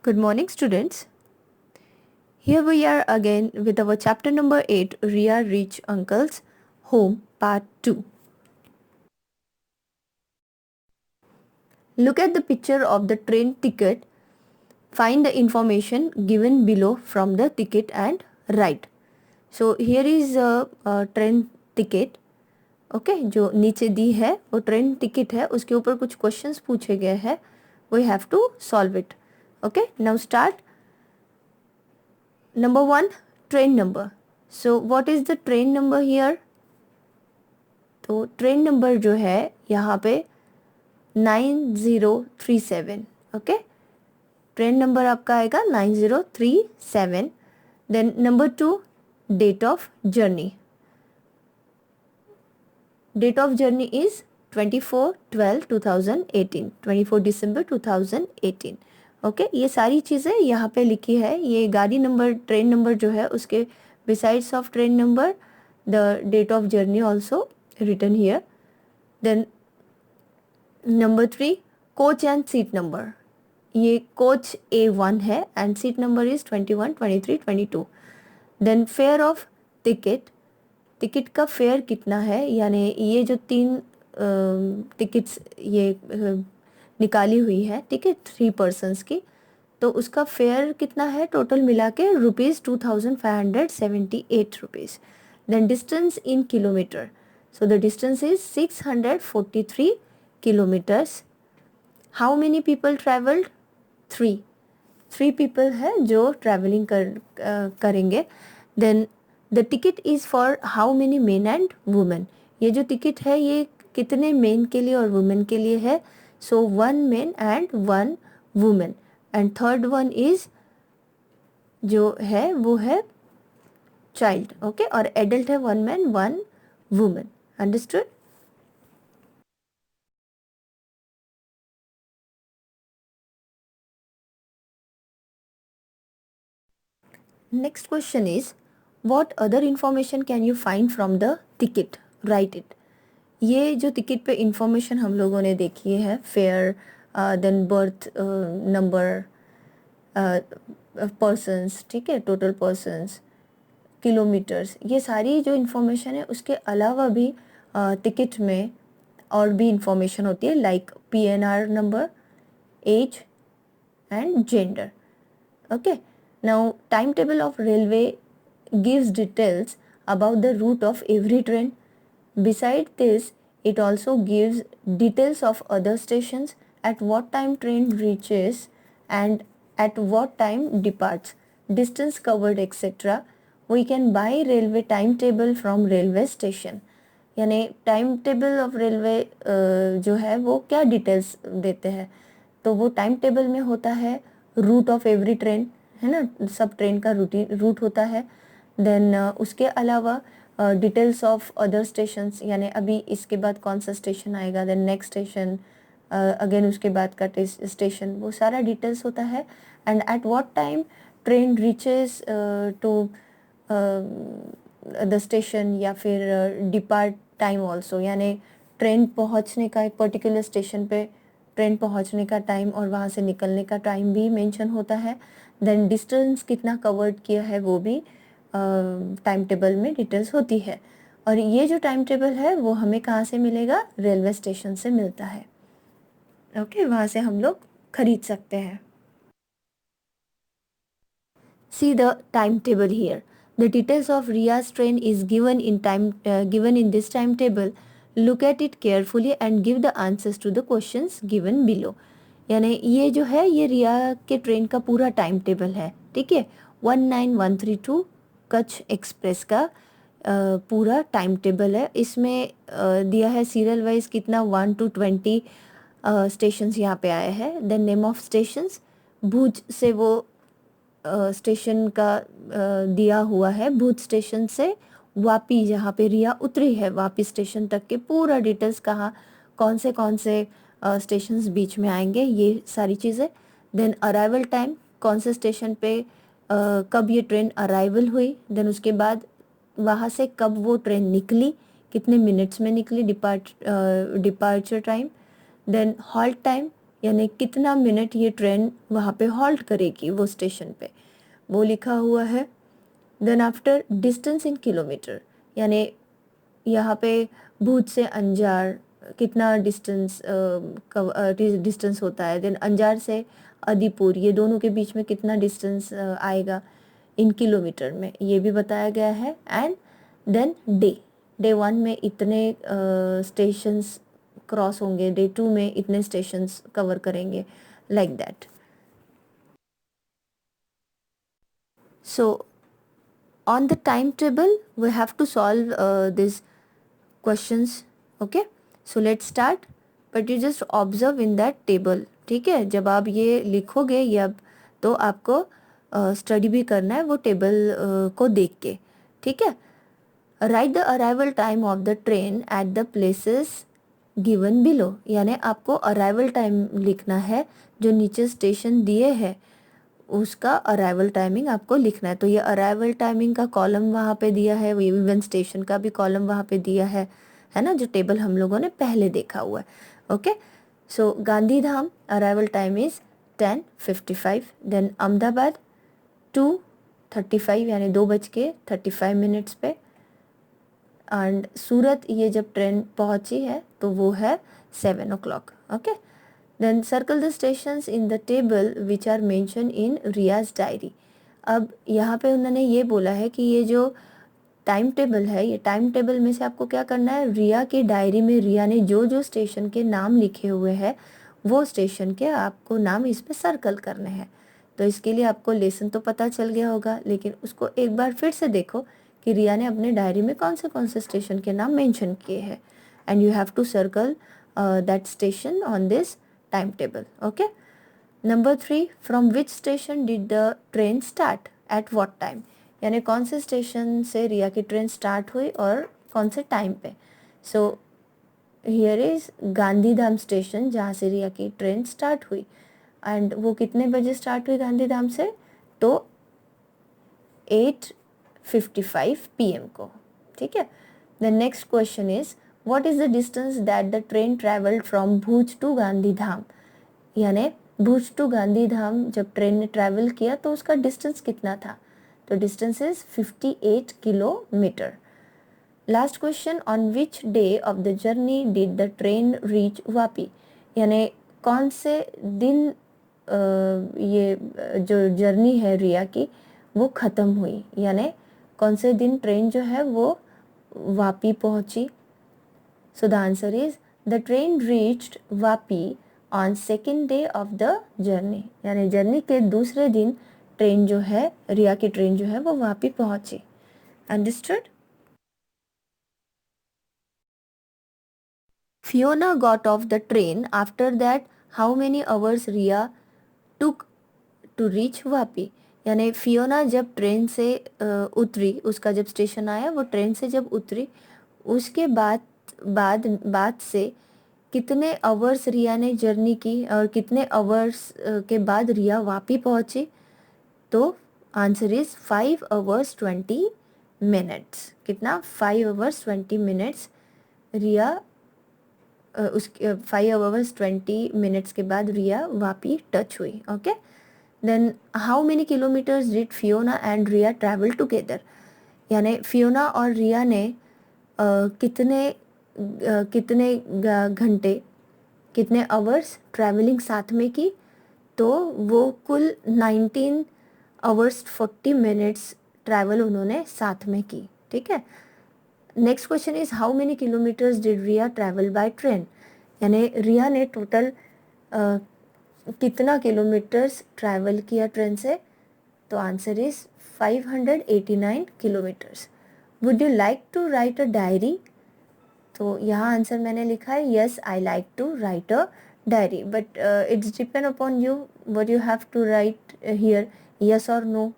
Good morning, students. Here we are again with our chapter number 8, Ria Rich Uncle's Home, Part 2. Look at the picture of the train ticket. Find the information given below from the ticket and write. So here is a train ticket. Okay जो नीचे दी है वो train ticket है, उसके ऊपर कुछ questions पूछे गए हैं. We have to solve it. Okay, now start. Number 1, train number. So what is the train number here? तो ट्रेन नंबर जो है यहाँ पे 9037. ओके, ट्रेन नंबर आपका आएगा 9037. Then number 2, date of journey. Date of journey is 24/12/2018, 24 दिसंबर 2018. Okay, ये सारी चीज़ें यहाँ पे लिखी है. ये गाड़ी नंबर, ट्रेन नंबर जो है उसके besides of train number the date of journey also written here. Then number 3, coach and seat number. ये कोच A1 है and seat number is 21, 23, 22. Then fare of ticket. Ticket का fair कितना है, यानी ये जो 3 टिकट्स ये निकाली हुई है, ठीक है, 3 पर्सन्स की, तो उसका फेयर कितना है टोटल मिला के ₹2578. Then distance in kilometre. So the distance is 643 kilometers. How many people traveled? 3 people है जो traveling करेंगे. Then the ticket is for how many men and women? ये जो टिकट है ये कितने मेन के लिए और वुमेन के लिए है? So 1 man and 1 woman. And third one is जो है वो है child. Okay, और adult है 1 man 1 woman. Understood? Next question is, what other information can you find from the ticket? Write it. ये जो टिकट पे इंफॉर्मेशन हम लोगों ने देखी है, fare, then berth number, persons, ठीक है, टोटल पर्सन्स, किलोमीटर्स, ये सारी जो इंफॉर्मेशन है उसके अलावा भी टिकट में और भी इंफॉर्मेशन होती है, like PNR number, age and gender. Okay, now timetable of railway gives details about the route of every train. Beside this, it also gives details of other stations, at what time train reaches and at what time departs, distance covered, etc. We can buy railway timetable from railway station. यानी time table of railway जो है वो क्या details देते हैं, तो वो time table में होता है रूट ऑफ एवरी ट्रेन, है ना, सब ट्रेन का रूट होता है. देन उसके अलावा डिटेल्स ऑफ अदर स्टेशंस, यानी अभी इसके बाद कौन सा स्टेशन आएगा, देन नेक्स्ट स्टेशन, अगेन उसके बाद का स्टेशन, वो सारा डिटेल्स होता है. And at what time train reaches to the station, या फिर डिपार्ट टाइम ऑल्सो, यानी ट्रेन पहुंचने का एक पर्टिकुलर स्टेशन पे ट्रेन पहुंचने का टाइम और वहाँ से निकलने का टाइम भी मेंशन होता है. देन डिस्टेंस कितना कवर्ड किया है वो भी टाइम टेबल में डिटेल्स होती है. और ये जो टाइम टेबल है वो हमें कहाँ से मिलेगा? रेलवे स्टेशन से मिलता है. ओके, वहाँ से हम लोग खरीद सकते हैं. See the timetable here. The details of Ria's train is given in this timetable. Look at it carefully and give the answers to the questions given below. यानी ये जो है ये रिया के ट्रेन का पूरा टाइम टेबल है, ठीक है. 19132 कच्छ एक्सप्रेस का पूरा टाइम टेबल है. इसमें दिया है सीरियल वाइज कितना 1 to 20 स्टेशंस यहाँ पे आए हैं. देन नेम ऑफ स्टेशंस, भुज से वो स्टेशन का दिया हुआ है. भुज स्टेशन से वापी जहाँ पे रिया उतरी है वापी स्टेशन तक के पूरा डिटेल्स, कहाँ कौन से स्टेशंस बीच में आएंगे, ये सारी चीज़ें. देन अराइवल टाइम, कौन से स्टेशन पे कब ये ट्रेन अराइवल हुई. देन उसके बाद वहाँ से कब वो ट्रेन निकली, कितने मिनट्स में निकली, departure time. Then halt time, यानी कितना मिनट ये ट्रेन वहाँ पे हॉल्ट करेगी वो स्टेशन पे, वो लिखा हुआ है। Then after distance in kilometre, यानी यहाँ पे भुज से अंजार कितना डिस्टेंस होता है। देन अंजार से अदीपुर, ये दोनों के बीच में कितना डिस्टेंस आएगा इन किलोमीटर में, ये भी बताया गया है। एंड देन डे 1 में इतने स्टेशंस क्रॉस होंगे, डे 2 में इतने स्टेशंस कवर करेंगे, like that. So on the timetable we have to solve these questions. Okay, so let's start, but you just observe in that table. ठीक है, जब आप ये लिखोगे या तो आपको स्टडी भी करना है वो टेबल को देख के। ठीक है, right the arrival time of the train at the places given below, यानी आपको अराइवल टाइम लिखना है जो नीचे स्टेशन दिए हैं उसका अराइवल टाइमिंग आपको लिखना है। तो ये अराइवल टाइमिंग का कॉलम वहाँ पे दिया है, इवन स्टेशन का भी कॉलम वहाँ पे दिया है ना, जो टेबल हम लोगों ने पहले देखा हुआ है। Okay, so Gandhidham arrival time is 10:55, then Ahmedabad 2:35 यानी 2:35 पे, एंड सूरत ये जब ट्रेन पहुँची है तो वो है 7 o'clock। Okay, then circle the stations in the table which are mentioned in Riya's diary. अब यहाँ पे उन्होंने ये बोला है कि ये जो टाइम टेबल है, ये टाइम टेबल में से आपको क्या करना है, रिया की डायरी में रिया ने जो जो स्टेशन के नाम लिखे हुए हैं वो स्टेशन के आपको नाम इस पे सर्कल करने हैं। तो इसके लिए आपको लेसन तो पता चल गया होगा, लेकिन उसको एक बार फिर से देखो कि रिया ने अपने डायरी में कौन से स्टेशन के नाम मेंशन किए हैं, and you have to circle that station on this timetable. Okay, number 3, from which station did the train start at what time, यानी कौन से स्टेशन से रिया की ट्रेन स्टार्ट हुई और कौन से टाइम पे। So here is Gandhidham station जहाँ से रिया की ट्रेन स्टार्ट हुई, एंड वो कितने बजे स्टार्ट हुई गांधीधाम से, तो 8:55 PM को। ठीक है, the next question is what is the distance that the train traveled from Bhuj to Gandhidham, यानी भुज टू गांधीधाम जब ट्रेन ने ट्रैवल किया तो उसका डिस्टेंस कितना था, तो distance is 58 kilometre. Last question, on which day of the journey did the train reach Vapi, यानी कौन से दिन ये जो जर्नी है रिया की वो ख़त्म हुई, यानी कौन से दिन ट्रेन जो है वो वापी पहुंची। So the answer is the train reached Vapi on second day of the journey, यानी जर्नी के दूसरे दिन ट्रेन जो है, रिया की ट्रेन जो है वो वापी पहुंची। Understood? Fiona got off the train. After that, how many hours Riya took to reach Vapi? यानी फियोना जब ट्रेन से उतरी, उसका जब स्टेशन आया, वो ट्रेन से जब उतरी उसके बाद से कितने आवर्स रिया ने जर्नी की और कितने आवर्स के बाद रिया वापी पहुंची, तो आंसर इज 5 hours 20 minutes। कितना, 5 hours 20 minutes रिया उसके 5 hours 20 minutes के बाद रिया वापी टच हुई। Okay, then how many kilometres did Fiona and Riya travel together, यानी फियोना और रिया ने कितने घंटे, कितने आवर्स ट्रैवलिंग साथ में की, तो वो कुल 19 hours 40 minutes ट्रैवल उन्होंने साथ में की। ठीक है, next question is how many kilometres did Riya travel by train, यानी रिया ने टोटल कितना किलोमीटर्स ट्रैवल किया ट्रेन से, तो answer is 589 kilometres. Would you like to write a diary, तो यहाँ आंसर मैंने लिखा है yes I like to write a diary, but it's depend upon you what you have to write here, yes और no.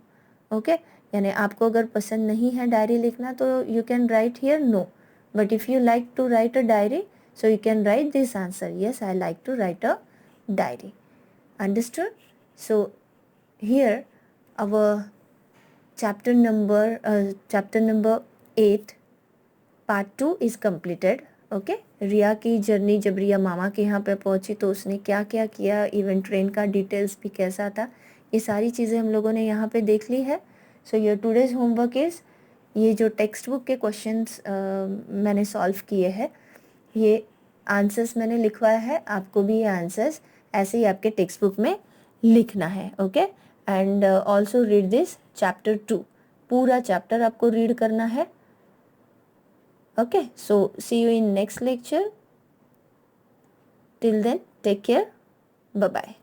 Okay, यानी आपको अगर पसंद नहीं है डायरी लिखना तो you can write here no, but if you like to write a diary so you can write this answer, yes I like to write a diary। Understood? So here our chapter number 8 part 2 is completed। Okay, रिया की journey, जब रिया मामा के यहाँ पे पहुँची तो उसने क्या क्या किया, इवन ट्रेन का डिटेल्स भी कैसा था, ये सारी चीज़ें हम लोगों ने यहाँ पे देख ली है। So your today's homework is, ये जो टेक्स्ट बुक के क्वेश्चंस मैंने सॉल्व किए हैं, ये आंसर्स मैंने लिखवाया है, आपको भी ये आंसर्स ऐसे ही आपके टेक्स्ट बुक में लिखना है। Okay, and also read this chapter 2, पूरा चैप्टर आपको रीड करना है। Okay, so see you in next lecture. Till then, take care. Bye bye.